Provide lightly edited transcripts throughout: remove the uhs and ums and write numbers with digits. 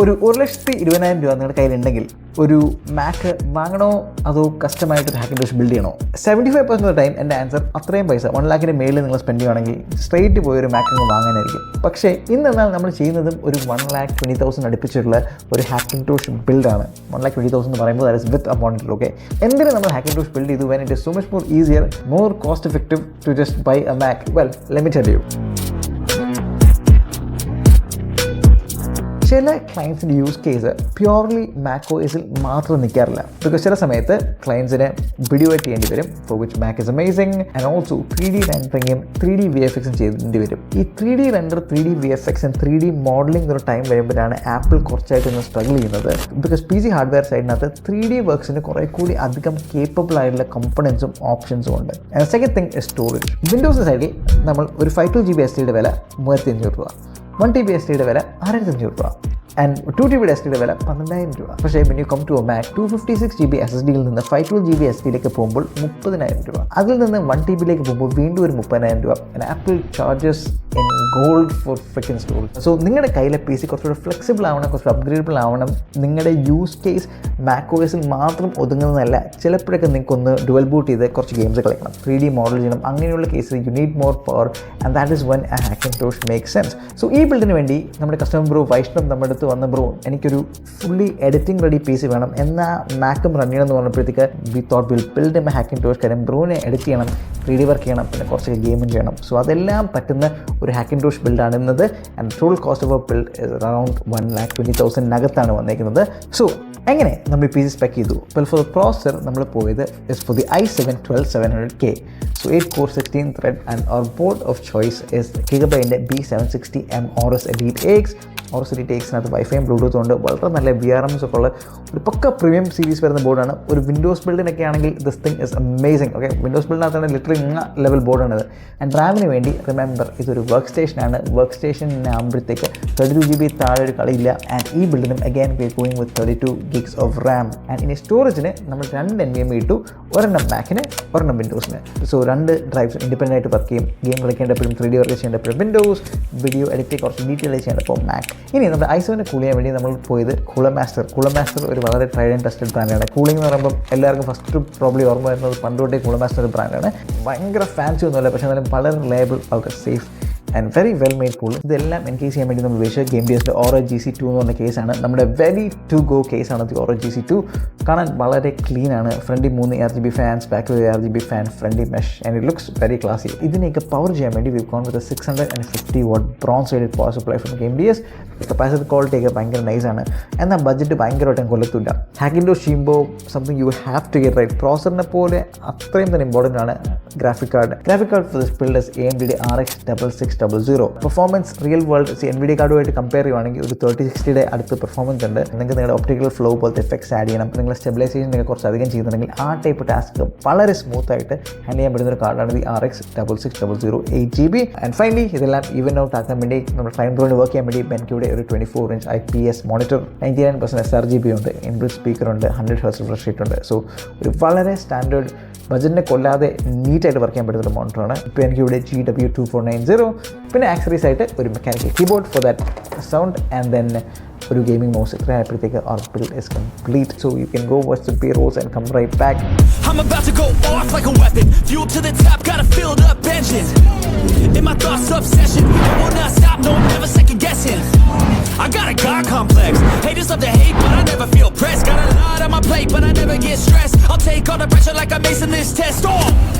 ഒരു 1,20,000 രൂപ നിങ്ങളുടെ കയ്യിലുണ്ടെങ്കിൽ ഒരു മാക്ക് വാങ്ങണോ അതോ കസ്റ്റമായിട്ടൊരു ഹാക്കിൻടോഷ് ബിൽഡ് ചെയ്യണോ? 75% ഓഫ് ടൈം എൻ്റെ ആൻസർ അത്രയും പൈസ 1 lakhൻ്റെ മേളിൽ നിങ്ങൾ സ്പെൻഡ് ചെയ്യുകയാണെങ്കിൽ സ്ട്രെയിറ്റ് പോയി ഒരു മാക്ക് വാങ്ങാനായിരിക്കും. പക്ഷേ ഇന്നെന്നാൽ നമ്മൾ ചെയ്യുന്നതും ഒരു 1,20,000 അടുപ്പിച്ചിട്ടുള്ള ഒരു ഹാക്കിൻടോഷ് ബിൽഡാണ്. 1,20,000 എന്ന് പറയുമ്പോൾ that is with appointed. Okay, എന്തിന് നമ്മൾ ഹാക്കിൻടോഷ് ബിൽഡ് ചെയ്തു? When it is so much more easier, more cost effective to just buy a Mac. Well, let me tell you. ചില ക്ലയൻസിൻ്റെ യൂസ് കേസ് പ്യുവർലി മാക്കോസിൽ മാത്രം നിൽക്കാറില്ല. ബിക്കോസ് ചില സമയത്ത് ക്ലയൻസിന് വീഡിയോ എഡിറ്റ് ചെയ്യേണ്ടി വരും, for which Mac is amazing. And also 3D റെൻഡറിങ്ങും 3D VFX ചെയ്യേണ്ടി വരും. ഈ 3D render, 3D VFX, 3D modelling ഒരു ടൈം വരുമ്പോഴാണ് ആപ്പിൾ കുറച്ചായിട്ട് ഒന്ന് സ്ട്രഗിൾ ചെയ്യുന്നത്. ബിക്കോസ് PC ഹാർഡ്വെയർ സൈഡിനകത്ത് 3D വർക്ക്സിന് കുറേ കൂടി അധികം കേപ്പബിൾ ആയിട്ടുള്ള കമ്പണൻസും ഓപ്ഷൻസും ഉണ്ട്. And second thing is storage. Windows സൈഡിൽ നമ്മൾ ഒരു 512 GB SSD വില 3,500 രൂപ, 1 TB SSD വില 6,500 രൂപ, ആൻഡ് 2 TB SSD വില 12,000 രൂപ. പക്ഷേ when you come to a Mac, 256 GB SSDയിൽ നിന്ന് 512 GB SSDയിലേക്ക് പോകുമ്പോൾ 30,000 രൂപ, അതിൽ നിന്ന് 1 TBയിലേക്ക് പോകുമ്പോൾ വീണ്ടും ഒരു 30,000 രൂപ. Apple charges in gold for freaking storage. So നിങ്ങളുടെ കയ്യിലെ PC കുറച്ചുകൂടെ ഫ്ലെക്സിബിൾ ആവണം, കുറച്ച് അപ്ഗ്രേഡബിൾ ആവണം. നിങ്ങളുടെ യൂസ് കേസ് മാക്കോസിൽ മാത്രം ഒതുങ്ങുന്നതല്ല. ചിലപ്പോഴൊക്കെ നിങ്ങൾക്കൊന്ന് ഡുവൽ ബൂട്ട് ചെയ്ത് കുറച്ച് ഗെയിംസ് കളിക്കണം, 3D മോഡൽ ചെയ്യണം. അങ്ങനെയുള്ള കേസിൽ you need more power, and that is when a hackintosh make sense. So ഈ ബിൽഡിന് വേണ്ടി നമ്മുടെ കസ്റ്റമർ ബ്രോ വൈഷ്ണവ് നമ്മുടെ അടുത്ത് വന്ന, ബ്രോ എനിക്കൊരു ഫുള്ളി എഡിറ്റിംഗ് റെഡി PC വേണം, എന്നാൽ മാക്കും റൺ ചെയ്യണം എന്ന് പറഞ്ഞപ്പോഴത്തേക്ക് we thought will build a hackintosh. കാര്യം ബ്രോനെ എഡിറ്റ് ചെയ്യണം, 3D വർക്ക് ചെയ്യണം, പിന്നെ കുറച്ച് ഗെയിമിങ് ചെയ്യണം. സോ അതെല്ലാം പറ്റുന്ന ഒരു ഹാക്കിൻടോഷ് ബിൽഡാണ് ഇന്നത്. And total cost of build around 1,20,000 വന്നേക്കുന്നത്. സോ എങ്ങനെ നമ്മൾ PC സ്പെക്ക് ചെയ്തു? വെൽ, ഫോർ ദ പ്രോസസർ നമ്മൾ പോയത് is for the i7-12700K. So 8 core 16 thread, and our board of choice is Gigabyte B760M Aorus Elite X. Aorus Elite Xനകത്ത് വൈഫൈയും ബ്ലൂടൂത്തും ഉണ്ട്. വളരെ നല്ല VRMs ഒക്കെ ഉള്ള ഒരു പക്ക പ്രീമിയം സീരീസ് വരുന്ന ബോർഡാണ്. ഒരു വിൻഡോസ് ബിൽഡിനൊക്കെ ആണെങ്കിൽ this thing is amazing. Okay, Windows ബിൽഡിനകത്താണ് ലിറ്ററലി ലെവൽ ബോർഡാണിത്. ആൻഡ് റാമിന് വേണ്ടി റിമെമ്പർ ഇതൊരു വർക്ക് സ്റ്റേഷനാണ്. വർക്ക് സ്റ്റേഷനാകുമ്പോഴത്തേക്ക് 32 GB താഴെ ഒരു കളിയില്ല. ആൻഡ് ഈ ബിൽഡിനും again we going with 32 GB of RAM. And ഇനി സ്റ്റോറേജിന് നമ്മൾ 2 NVMe ഇട്ടു, ഒരെണ്ണം മാക്കിന്, ഒരെണ്ണം വിൻഡോസിന്. സോ 2 ഡ്രൈവ്സ് ഇൻഡിപെൻഡൻ്റ് ആയിട്ട് വർക്ക് ചെയ്യും. ഗെയിം കളിക്കേണ്ടപ്പോഴും 3D വർക്ക് ചെയ്യേണ്ടപ്പോഴും വിൻഡോസ്, വീഡിയോ എഡിറ്റ് കുറച്ച് ഡീറ്റെയിൽ ചെയ്യേണ്ടപ്പോൾ മാക്ക്. ഇനി നമ്മുടെ i7 കൂൾ ചെയ്യാൻ വേണ്ടി നമ്മൾ പോയത് കൂളമാസ്റ്റർ ഒരു വളരെ ട്രൈഡ് ആൻഡ് ടെസ്റ്റഡ് ബ്രാൻഡാണ്. കൂളിംഗ് എന്ന് പറയുമ്പോൾ എല്ലാവർക്കും ഫസ്റ്റ് പ്രോബ്ലി ഓർമ്മ വരുന്നത് പണ്ട് തൊട്ടേ കൂളമാസ്റ്റർ ഒരു ബ്രാൻഡാണ്. ഭയങ്കര ഫാൻസി ഒന്നുമല്ല, പക്ഷേ എന്നാലും വളരെ റിലയബിൾ, വളരെ safe and very well made cool. ഇതെല്ലാം എൻകേസ് ചെയ്യാൻ വേണ്ടി നമ്മൾ ഉപയോഗിച്ച ഗെയിം ബിഎസിൻ്റെ ഓറോ GC2 എന്ന് പറഞ്ഞ കേസാണ്. നമ്മുടെ വെരി ടു ഗോ കേസാണ് ഓറോ GC2. കാണാൻ വളരെ ക്ലീൻ ആണ്. ഫ്രണ്ടിൽ 3 RGB ഫാൻസ്, ബാക്കിൽ RGB ഫാൻ, ഫ്രണ്ടിൽ mesh, and it looks very classy. ഇതിനെയൊക്കെ പവർ ചെയ്യാൻ വേണ്ടി we gone with 650 watt bronze സൈഡഡ് പവർ സപ്ലൈ ഫ്രം ഗെയിം ബിഎസ്. കപ്പാസിറ്റി ക്വാളിറ്റി ഒക്കെ ഭയങ്കര നൈസാണ്. എന്നാൽ ബഡ്ജറ്റ് ഭയങ്കരമായിട്ടും കൊല്ലത്തില്ല. ഹാക്കിൻടോഷ് ചെയ്യുമ്പോൾ something you have to get right. പ്രോസറിനെ പോലെ അത്രയും തന്നെ ഇമ്പോർട്ടൻ്റ് ആണ് graphic card. For this build is AMD RX 6600. Performance real world NVIDIA കാർഡുമായിട്ട് കമ്പയർ ചെയ്യുവാണെങ്കിൽ ഒരു 3060 അടുത്ത് പെർഫോമൻസ് ഉണ്ട്. നിങ്ങൾക്ക് നിങ്ങളുടെ ഒപ്റ്റിക്കൽ ഫ്ലോ പോലത്തെ എഫക്ട്സ് ആഡ് ചെയ്യണം, നിങ്ങൾ സ്റ്റെബിലൈസേഷൻ നിങ്ങൾ കുറച്ച് അധികം ചെയ്യുന്നുണ്ടെങ്കിൽ ആ ടൈപ്പ് ടാസ്ക് വളരെ സ്മൂത്ത് ആയിട്ട് ഹാൻഡിൽ ചെയ്യാൻ പറ്റുന്ന ഒരു കാർഡാണ് ഈ RX 6600 8GB. ആൻഡ് ഫൈനലി ഇതെല്ലാം ഈവൻ ഔട്ട് ആക്കാൻ വേണ്ടി നമ്മൾ ഫൈൻ ബ്രോയിന് വർക്ക് ചെയ്യാൻ വേണ്ടി ബെൻക്യൂടെ ഒരു 24-inch IPS മോണിറ്റർ, 99% sRGB ഉണ്ട്, ഇൻബിൽറ്റ് സ്പീക്കർ ഉണ്ട്, 100 Hz റിഫ്രഷ് റേറ്റ് ഉണ്ട്. സോ ഒരു വളരെ സ്റ്റാൻഡേർഡ് ബജറ്റിനെ കൊല്ലാതെ നീറ്റായിട്ട് വർക്ക് ചെയ്യാൻ പറ്റുന്ന ഒരു മോണിറ്ററാണ്. ഇപ്പോൾ എനിക്ക് ഇവിടെ GW2490, പിന്നെ ആക്സറീസ് ആയിട്ട് ഒരു mechanical keyboard for that sound, and then ഒരു ഗെയിമിംഗ് മൗസ്. ഇത്ര ആയപ്പോഴത്തേക്ക് our build is complete. So you can go watch the B-rolls and come right back. I'm about to go off like a weapon, fuel to the top, got a filled up engine. In my thoughts obsession, I will not stop, no, I'm never second guessing. I got a God complex, haters love to hate, but I never feel pressed. Got a lot on my plate, but I never get stressed. I'll take all the pressure like I'm acing this test.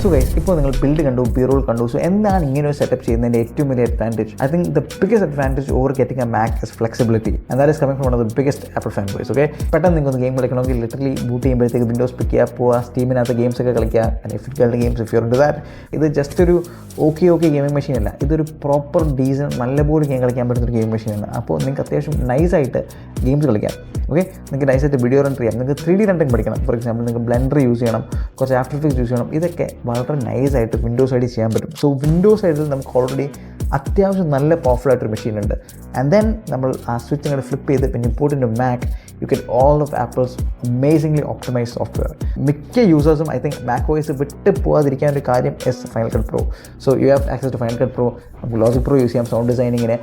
So guys, ഇപ്പോൾ നിങ്ങൾ build കണ്ടു, B-roll കണ്ടു. So എന്താണ് ഇങ്ങനെ ഒരു setup ചെയ്യുന്നതിൻ്റെ ഏറ്റവും വലിയ advantage? I think the biggest advantage over getting A Mac is flexibility, and that is coming from one of the biggest apple fan boys. Okay, പെട്ടെന്ന് നിങ്ങൾക്ക് ഗെയിം കളിക്കണമെങ്കിൽ ലിറ്ററലി ബൂട്ട് ചെയ്യുമ്പോഴത്തേക്ക് വിൻഡോസ് പിക്ക് ചെയ്യുക, പോവുക, സ്റ്റീമിനകത്ത് ഗെയിംസ് ഒക്കെ കളിക്കുക, difficult games if you are into that. ഇത് just ഒരു okay gaming machine അല്ല, ഇതൊരു പ്രോപ്പർ ഡീസൻ നല്ലപോലെ ഗെയിം കളിക്കാൻ പറ്റുന്ന ഒരു ഗെയിം മെഷീനാണ്. അപ്പോൾ നിങ്ങൾക്ക് അത്യാവശ്യം നൈസായിട്ട് ഗെയിംസ് കളിക്കാം. ഓക്കെ, നിങ്ങൾക്ക് നൈസായിട്ട് വീഡിയോ റൺ ചെയ്യാം, നിങ്ങൾക്ക് 3D റെൻഡറിങ് പഠിക്കണം. ഫോർ എക്സാമ്പിൾ നിങ്ങൾക്ക് ബ്ലെൻഡർ യൂസ് ചെയ്യണം, കുറച്ച് ആഫ്റ്റർ എഫക്ട്സ് യൂസ് ചെയ്യണം. ഇതൊക്കെ വളരെ നൈസായിട്ട് വിൻഡോസ് സൈഡിൽ ചെയ്യാൻ പറ്റും. സോ വിൻഡോസ് സൈഡിൽ നമുക്ക് ഓൾറെഡി അത്യാവശ്യം നല്ല പവർഫുൾ ആയിട്ടൊരു മെഷീൻ ഉണ്ട്. ആൻഡ് ദെൻ നമ്മൾ ആ സ്വിച്ച് അങ്ങോട്ട് ഫ്ലിപ്പ് ചെയ്ത് പിന്നെ import into Mac, you get all of Apple's amazingly optimised software. മിക്ക യൂസേഴ്സും ഐ തിങ്ക് മാക് OS വിട്ട് പോകാതിരിക്കാൻ ഒരു കാര്യം Final Cut Pro. So you have access to Final Cut Pro. നമുക്ക് ലോജിക് പ്രോ യൂസ് ചെയ്യാം സൗണ്ട് ഡിസൈനിങ്ങിന്,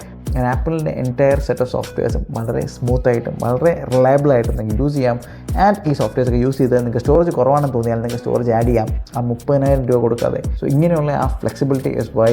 ആപ്പിളിൻ്റെ എൻറ്റയർ സെറ്റ് ഓഫ് സോഫ്റ്റ്വെയർസും വളരെ സ്മൂത്തായിട്ടും വളരെ റിലയബിളായിട്ടും നിങ്ങൾക്ക് യൂസ് ചെയ്യാം. ആൻഡ് ഈ സോഫ്റ്റ്വെയർസ് ഒക്കെ യൂസ് ചെയ്ത് നിങ്ങൾക്ക് സ്റ്റോറേജ് കുറവാണെന്ന് തോന്നിയാൽ നിങ്ങൾക്ക് സ്റ്റോറേജ് ആഡ് ചെയ്യാം ആ 30,000 രൂപ കൊടുക്കാതെ. സോ ഇങ്ങനെയുള്ള ആ flexibility is why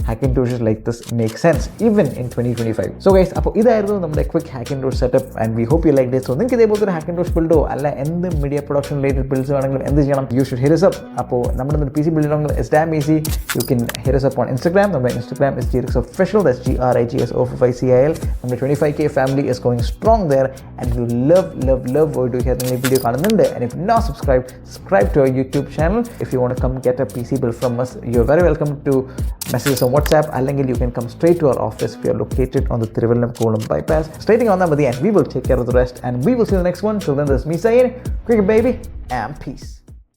Hackintosh like this make sense even in 2025. So guys, അപ്പോൾ ഇതായിരുന്നു നമ്മുടെ quick Hackintosh setup and we hope you like this. So നിങ്ങൾക്ക് ഇതേപോലത്തെ ഒരു Hackintosh ബിൽഡോ അല്ല എന്ത് മീഡിയ പ്രൊഡക്ഷൻ റിലേറ്റഡ് ബിൽഡ്സ് വേണമെങ്കിലും എന്ത് ചെയ്യണം, you should hit us up. അപ്പോൾ നമ്മുടെ PC ബിൽഡ് ചെയ്യണമെങ്കിൽ it's dam easy. You can hit us up on Instagram. നമ്മുടെ Instagram is Grigs official. That's GRIGS055CIL. നമ്മുടെ 25K family is going strong there and you love what you hear in the video കാണുന്നുണ്ട്. And if not subscribe to our YouTube channel. If you want to come get a PC build from us, you're very welcome to message us on WhatsApp. അല്ലെങ്കിൽ you can come straight to our office. We are located on the Thiruvannamalem bypass. Straight on that, and we will take care of the rest. And we will see you in the next one. Till then, this is me saying, cricket baby, and peace.